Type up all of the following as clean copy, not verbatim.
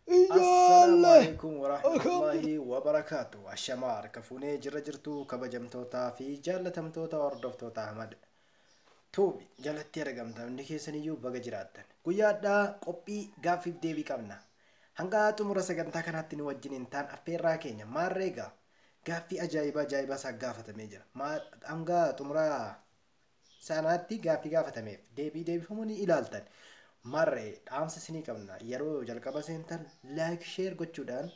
Assalamu Ijoollee alaikum warahmatullahi wabarakatuh. Ashamaar kafuunee jirra jirtu kabajamtootaa fi jaalatamtoota hordoftoota Ahmad Tuubi jalatti argamta hundi keessaniyyuu baga jiraattan. Guyyaadhaa qophii gaaffiif deebii qabna. Hanga xumura sagantaa kanaatti nu wajjiniin ta'an affeerraa keenya maarreegaa gaaffii ajaa'ibaa isaa gaafatamee jira. Hanga xumura sanaatti gaaffii gaafatameef deebii deebifamuu ni ilaaltan. Marree dhaamsa isinii qabna yeroo jalqaba seentan laayik sheer gochuudhaan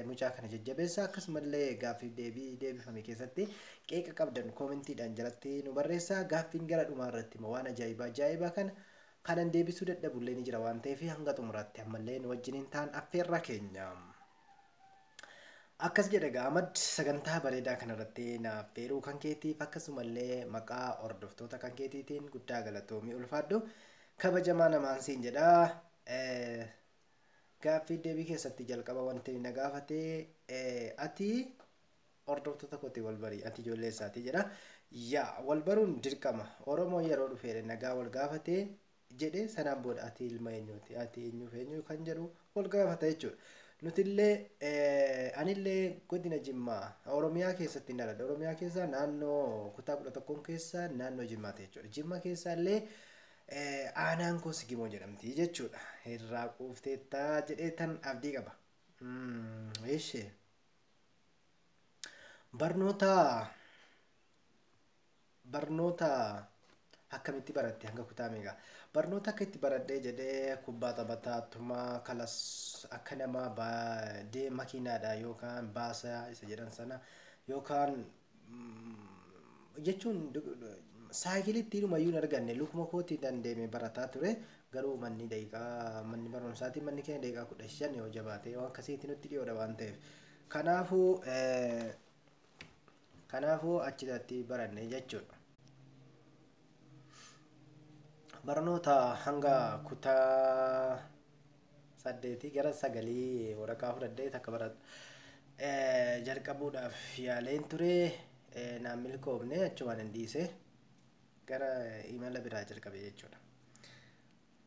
mucaa kana jajjabeessaa akkasumallee gaaffiif deebii deebifame keessatti qeeqa qabdan koomentiidhaan jalatti nu barreessaa. Gaaffiin gara dhumaa irratti immoo waan ajaa'ibaa kana kanan deebisuu dadhabullee ni jira waan ta'eef hanga xumuraatti ammallee nu wajjiniin ta'an affeerraa keenya. Akkas jedha Ahmad sagantaa bareedaa kanarratti na affeeruu kan keetiif akkasumallee maqaa hordoftoota kan keetiitiin guddaa galatoomii ulfaadhu. Kabajamaa namaan siin jedha. Gaaffii deebii keessatti jalqaba wanti na gaafate ati hordoftoota kooti wal barii ati ijoollee isaati jedha. Yaa wal baruun dirqama Oromoo yeroo dhufee nagaa wal gaafate jedhe sanaan booda ati ilma eenyuuti ati eenyuuf eenyu kan jedhu wal gaafata jechuudha. Nutillee anillee godina Jimmaa Oromiyaa keessatti dhaladhe. Oromiyaa keessaa naannoo kutaa 11 keessaa naannoo Jimmaati jechuudha. Jimma keessaallee aanaan koo Sigimoo jedhamti jechuudha. Irraa quufteettaa jedhee tan abdii qaba. Eeshee barnoota akkamitti baratte hanga kutaa meeqa? Barnoota akka itti baradhee jedhee kubbaa taphataa kalas akka nama makiinaadha yookaan baasaa isa jedhan sana yookaan jechuun saayikilitti dhumayyuu hin arganne lukuma kootii dandeeme barataa ture. Garuu manni barumsaati manni keenya daqiiqaa 15 yoo jabaate waan akkasiitti nutti dhiyoodha waan ta'eef kanaafuu achirratti baranne jechuudha. Barnoota hanga kutaa 8 gara 9 waraqaa fudhadhee takka jalqabuudhaaf yaaleen ture naan milkoofne achumaan hin dhiise gara imala biraa jalqabe jechuudha.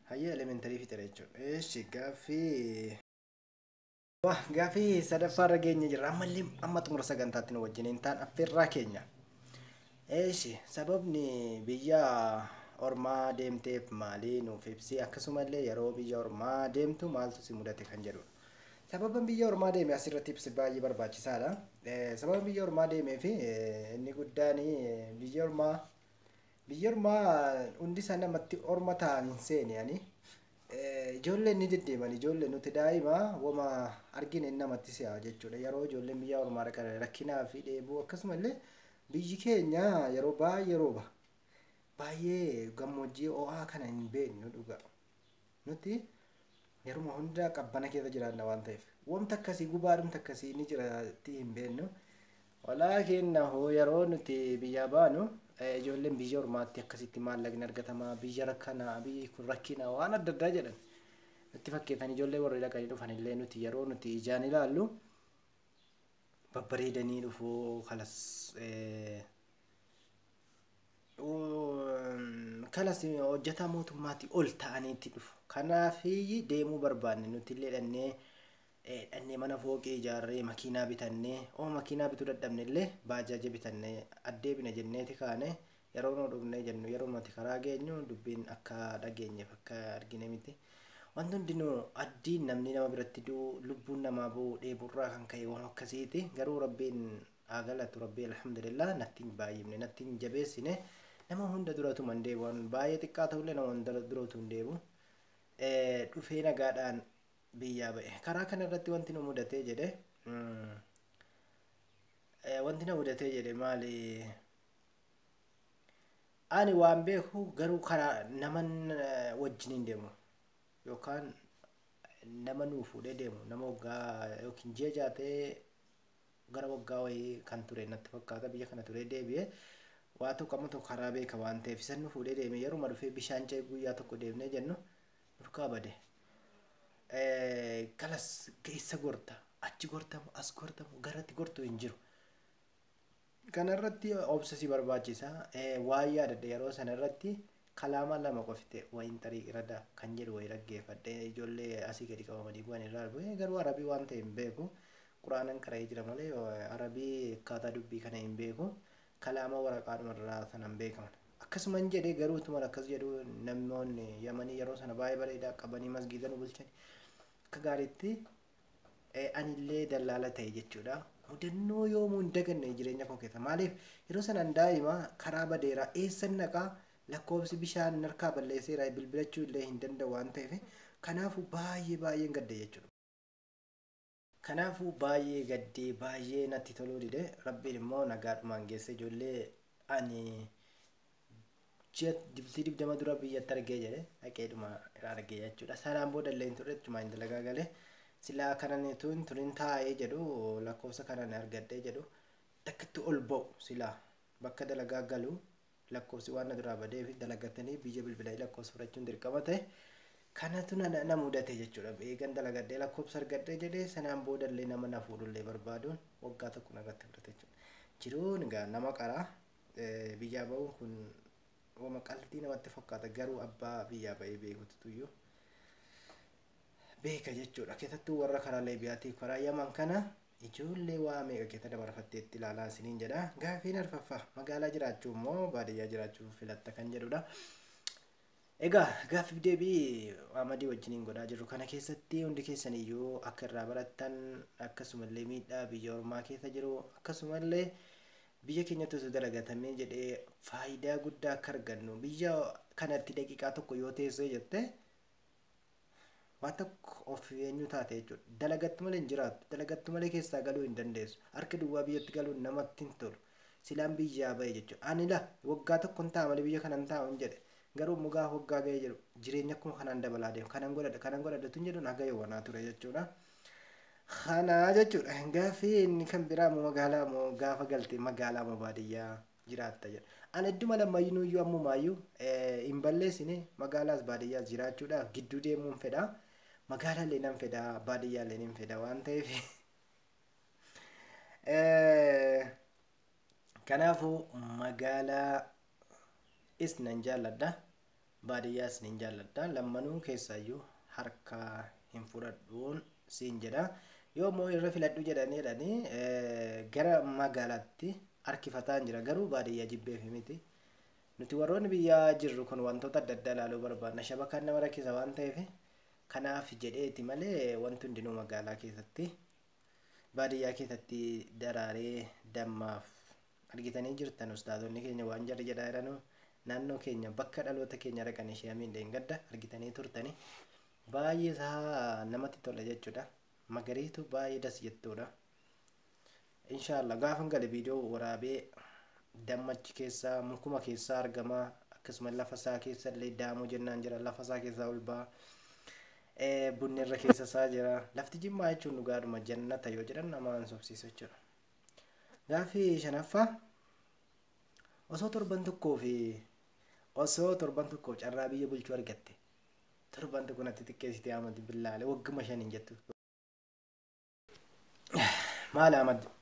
Hayyee elementarii fixe jechuudha. Eeshi gaaffii sadaffaarra geenye jirra. Ammallee amma xumura sagantaatti nu wajjiniin ta'an affeerraa keenya. Eeshi sababni biyya ormaa deemteef maalii nuuf ibsi akkasumallee yeroo biyya ormaa deemtu maaltu si mudate kan jedhudha. Sababan biyya ormaa deeme asirratti ibsi baay'ee barbaachisaadha. Sababan biyya ormaa deemee fi inni guddaan biyya ormaa hundi isaa namatti orma ta'an hin seene ijoolleen ni deddeeman ijoolleen nuti daa'ima wama argine namatti si'a jechuudha. Yeroo ijoolleen biyya ormaa dhaqan rakkinaa fi dheebuu akkasumallee biyyi keenya yeroo baay'ee rooba baay'ee gammoojjii ho'aa kana hin beeknu dhuga nuti yeruma hunda qabbana keessa jiraanna waan ta'eef wanta akkasii gubaadhumta akkasii ni jiraatti hin beeknu. Walaa kenna hoo yeroo nuti biyya baanu ijoolleen biyya ormaatti akkasitti maallaqni argatamaa biyya rakkanaa biyyi kun rakkina waan adda addaa jedhan nutti fakkeessan ijoollee warri dhaqanii dhufan illee nuti yeroo nuti ijaan ilaallu babbareedanii dhufu kalas hojjetaa mootummaatti ol ta'aniitti dhufu. Kanaaf deemuu barbaanne nuti illee dhannee mana fooqee ijaarree makiinaa bitannee makiinaa bituu dadhabne illee baajaaja bitannee addeebina jenneeti kaane yeroo nu dhufnee jennu yeroo nuti karaa geenyu dubbiin akka dhageenyeef akka argine miti. Wanti hundinuu addiin namni nama biratti du'u lubbuun namaa bu'u dheeburraa kan ka'e waan akkasiiti. Garuu rabbiin haa galatu rabbii alhamdulillah natti hin baay'ifne natti hin jabeessine nama hunda duratu man deebu waan baay'ee xiqqaa ta'ullee nama hunda duratu hin deebu. Dhufee nagaadhaan biyyaa ba'e. Karaa kanarratti wanti nu mudatee jedhe maali? Ani waan beeku garuu karaa naman wajjiniin deemu yookaan nama nuu fuudhee deemu nama waggaa yookiin ji'a jaatee gara waggaa wayii kan ture natti fakkaata biyya kana ture deebi'ee waa tokko karaa beeka waan ta'eef isan nu fuudhee deeme yeruma dhufee bishaan ce'ee guyyaa tokko deemnee jennu nurkaa bade. Kalas keessa gorta achi gortamu as gortamu garatti gortu hin jiru. Kanarratti obsesii barbaachisa. Waa yaadadhe yeroo sanarratti kalaamaa lama qofite wayin tarii irada kan jedhu wayi dhaggeeffadhe ijoollee asii gadi qabamanii bu'an irraa argu garuu arabii waan ta'e hin beeku quraanan qara'ee jira malee arabii akkaataa dubbii kana hin beeku kalaama waraqaadhuma irraa sanan beekaman akkasuman jedhee garuu utuma akkas jedhu namoonni yamanii yeroo sana baay'ee bareedaa qabanii masgiida nu bulchan akka gaariitti anillee dallaala ta'e jechuudha. Mudannoo yoomuu hin daganne jireenya koo keessa maaliif yeroo sanaan daa'ima karaa badeeraa eessan naqaa lakkoofsi bishaan harkaa balleesseera bilbilachuu illee hin danda'u waan ta'eef kanaafuu baay'een gadde jechuudha. Kanaafuu baay'ee gaddee baay'ee natti toluu dide rabbiin immoo nagaadhumaan geesse ijoollee ani dibsii 20 dura biyyatti argee jedhe dhaqeedhuma argee jechuudha. Sanaan booda illee hin turre jechuudha hin dalagaa galee silaa kanan turin taa'ee jedhu lakkoofsa kanan argadhee jedhu takkatti ol ba'u silaa bakka dalagaa galu lakkoofsi waan na duraa badee fi dalagatanii biyya bilbilaa lakkoofsa fudhachuun dirqama ta'e kanatu na mudate jechuudha. Eegan dalagadhee lakkoofsa argadhee jedhee sanaan booda illee nama na fuudhullee barbaaduun waggaa tokko narratti fudhate jechuudha. Jiruun egaa nama qaraa biyyaa ba'uun kun wama qalbii namatti fakkaata garuu abbaa biyyaa ba'ee beekutu iyyuu beeka jechuudha. Keessattuu warra karaa Liibiyaatii karaa Yaman kana ijoollee waa meeqa keessa dabarfatteetti ilaalaa isiniin jedha. Gaafiin arfaffaa magaalaa jiraachuu immoo baadiyyaa jiraachuu filatta kan jedhudha. Egaa gaaffiif deebii Amadii wajjiniin godhaa jirru kana keessatti hundi keessaniyyuu akka irraa barattan akkasumallee miidhaa biyya ormaa keessa jiru akkasumallee biyya keenyatti osoo dalagatamee jedhee faayidaa guddaa akka argannu biyya kanatti daqiiqaa tokko yoo teessee jette waan tokko of eenyu taate jechuudha. Dalagattu malee hin jiraattu dalagattu malee keessaa galuu hin dandeessu harka duwwaa biyyatti galuun namatti hin tolu silaan biyyaa ba'e jechuudha. Ani la waggaa tokko hin ta'a malee biyya kana hin taa'u hin jedhe garuu mugaa waggaa ga'ee jedhu jireenya akkuma kanaan dabalaa deemu kanan godhadhatu hin jedhu naga yoonaa ture jechuudha. Kana jechuudha gaaffii inni kan biraa moo magaalaa moo gaafa galte magaalaa moo baadiyyaa jiraatta jedha. Ani idduma lammayyuu iyyuu ammumaayyuu hin balleessine magaalaas baadiyyaas jiraachuudhaaf gidduu deemuun fedha. Magaalaallee nan fedha baadiyyaallee nan fedha waan ta'eef kanaafuu magaalaa is nan jaalladha baadiyyaas nan jaalladha lammanuu keessaayyuu harka hin fudhadhuun siin jedha. Yoo immoo irra filadhu jedhanii gara magaalaatti harkifataan jira garuu baadiyyaa jibbeef miti. Nuti warroonni biyyaa jirru kun wantoota adda addaa ilaaluu barbaadna shabakaan nama rakkisa waan ta'eef kanaaf jedheeti malee wanti hundinuu magaalaa keessatti baadiyyaa keessatti daraaree dammaaf argitanii jirtan ustaadonni keenya waan jarri jedhaa jiranu naannoo keenya bakka dhaloota keenya dhaqan ishee amiin deengadda argitanii turtanii baay'ee isaa namatti tola jechuudha. Magariitu baay'ee das jettuudha. Inshallah gaafan gale viidiyoo waraabee dammachi keessaa mukuma keessaa argama akkasuma lafa isaa keessa illee daamuu jennaan jira lafa isaa keessaa ol ba'a. Bunni irra keessa isaa jira lafti Jimmaa jechuun dhugaadhuma jannata yoo jedhan nama sobsiisu jechuudha. Gaaffii shanaffaa osoo torban tokkoo carraa biyya bulchuu argatte torban tokko natti xiqqeessitee Ahmad billaalee wagguma shaniin jettu. Maal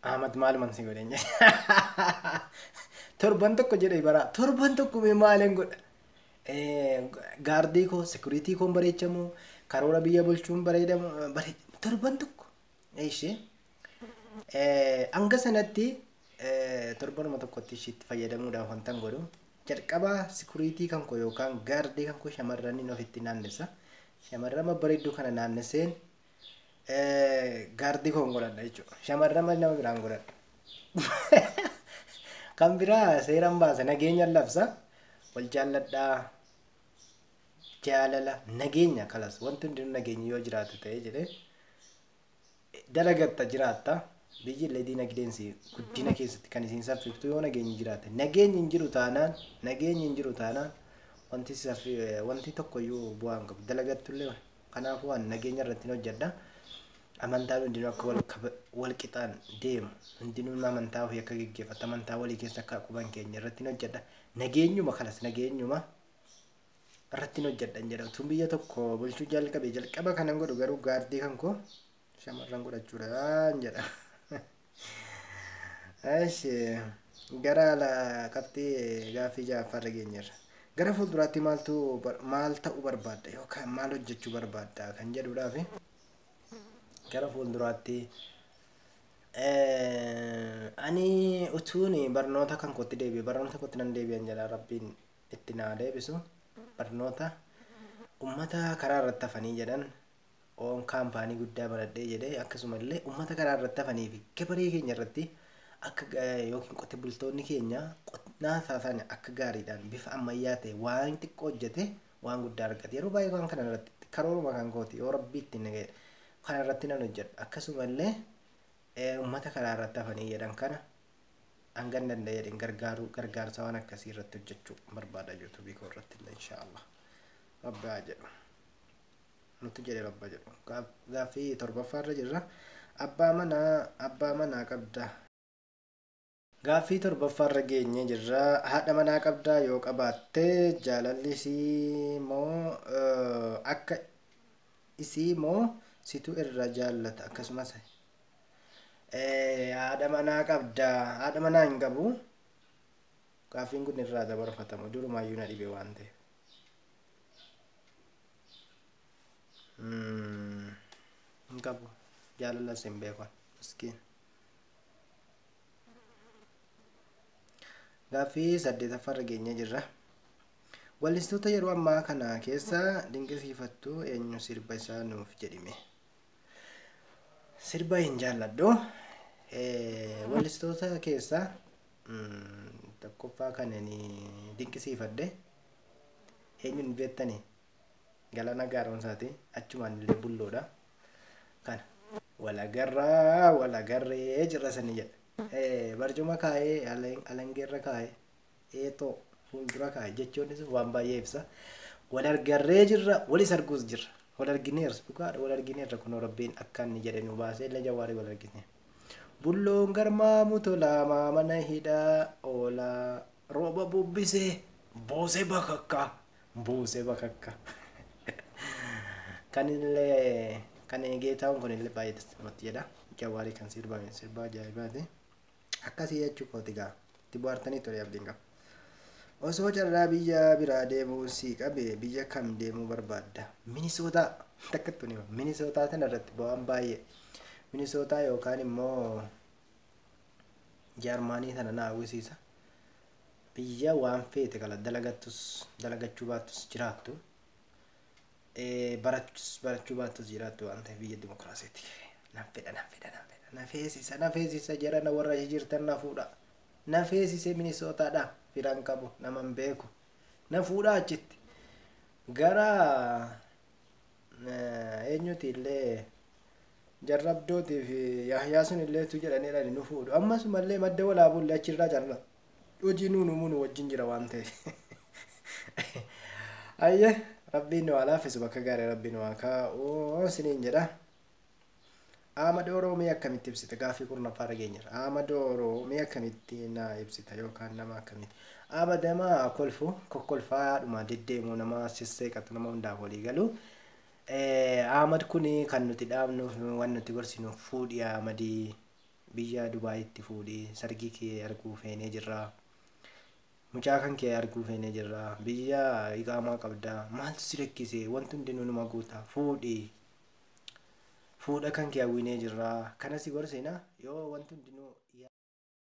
Ahmad maaluman si godhe torban tokko jedhee bara torban tokko maaliin godha gaardii koo sekuriitii koon bareechamu karoora biyya bulchuun bareedamu torban tokko ishee hanga sanatti torbanuma tokkotti ishiitti fayyadamuudhaaf wantan godhu jalqabaa sekuriitii kan koo yookaan gaardii kan koo shamarraniin ofitti naannessa shamarran babbareedduu kana naannesseen gaardii koon godhadha jechuudha. Shamarran nama biraan godhadha kan biraa seeraan baasa nageenya labsa wal jaalladhaa jaalala nageenya kalas wanti hundi nageenya yoo jiraatu ta'e jedhee dalagatta jiraatta biyyi illee diinagdeensi guddina keessatti kan isiin saffiftu yoo nageenyi jiraate nageenyi hin jiru taanaan wanti tokkoyyuu bu'aan qabu dalagattullee kanaafuu waan nageenya irratti hojjedha. Amantaan hundinuu akka wal qixaan deemu hundinuu amantaa ofii akka geggeeffatu amantaa walii keessa akka quban keenya irratti hojjedha. Nageenyuma kalas nageenyuma irratti hojjedha jedha. Tun biyya tokko bulchuu jalqaba kanan godhu garuu gaardii kan koo shamarran godhachuudhaan jedha. Gara qabxii gaaffii ja'affaarra geenyerra. gara fuulduraatti maal ta'uu barbaadda yookaan maal hojjechuu barbaadda kan jedhuudhaaf gara fuulduraatti ani utuun barnoota kan kootti deebi'e barnoota kootti nan deebi'an jedha rabbiin itti naa deebisu barnoota ummata karaa irratti hafanii jedhan oon kaampaanii guddaa baradhee jedhee akkasumallee ummata karaa irratti hafanii fi gabaree keenya irratti akka yookiin qote bultoonni keenya qonnaa isaan akka gaariidhaan bifa ammayyaa ta'e waan xiqqoo hojjete waan guddaa argate yeroo baay'ee waan kana irratti karooruma kan kooti yoo rabbi itti nagee kana irratti nan hojjedha akkasumallee ummata karaa irratti hafanii jedhan kana hangan danda'e jedhin gargaarsa waan akkasii irratti hojjechuu barbaada yuutuubii koo irratti illee inshaallah rabbaa jedhu nuti jedhe rabba jedhu gaaffii torbaffaarra jirra abbaa manaa qabda gaaffii torbaffaarra geenye jirra haadha manaa qabdaa yoo qabaatte jaalallisii moo akka isii moo situ irra jaallata akkasumas haadha manaa qabdaa haadha manaa hin qabu gaaffiin kun irraa dabarfatamu durumaayyuu na dhibe waan ta'eef hin qabu jaalala sin beekon miskiin gaaffii 8ffaarra geenye jirra wallistoota yeroo ammaa kana keessa dinqisiifattu eenyu sirba isaa nuuf jedhime sirba hin jaalladhu wallistoota keessa tokkoffaa kanani dinqisiifadhe eenyuun beektanii Galana Gaaromsaati achumaan illee bulloodha kana walagarree jirra sanii jedha barcuma kaa'ee alangeerra kaa'ee eetoo fuuldura kaa'ee jechuunis waan baay'ee ibsa wal argarree jirra walis arguus jirra wal argineerra dhugaadha wal argineerra kunoo rabbiin akka inni jedhe nu baasee illee jawaarii wal argine bulloon garmaamu tolaamaa mana hidhaa oolaa rooba bubbisee buusee bakakka kanillee kan geetaawwan kunillee baay'ee namatti jedha jawaarii kan sirbaa ajaa'ibaati akkasii jechuu kooti gaa itti bohaartanii ture abdiin qaba osoo carraa biyya biraa deemuu si qabe biyya kam deemuu barbaadda minisootaa takkattu nima minisootaa tana irratti bu'aan baay'ee minisootaa yookaan immoo jaarmaanii tana na hawwisiisa biyya waan feete kala dalagachuu baattus jiraattu barachuu baattus jiraattu waan ta'eef biyya dimokiraasiiti nan fedha nafeesisa jedhana warra jirtan na fuudha nafeesise minisootaadha firaan qabu naman beeku na fuudha achitti gara eenyuti illee jarrabdootii fi yahyaa sun illee tu jedhaniidhaan nu fuudhu ammasumallee madda walaabuullee achirraa jarra hojii nuunu wajjin jira waan ta'eef ayye rabbiin nu alaafisu bakka gaarii rabbiin waa kaa'u siniin jedha Ahmad Oromee akkamitti ibsita gaaffii kurnaffaarra geenyerra Ahmad Oromee akkamitti na ibsita yookaan nama akkamitti Ahmad nama kokkolfaadhuma deddeemuu nama sisseeqatu nama hundaaf walii galu Ahmad kuni kan nuti dhaabnuuf waan nuti gorsinu fuudhii Ahmadii biyya Dubaayitti fuudhii sargii kee arguu feenee jirra mucaa kan kee arguu feenee jirra biyya iqaamaa qabda maaltu si rakkise wanti hundinuu numa guuta fuudha kan kee hawwinee jirra kanasi gorsina yoo wanti hundinuu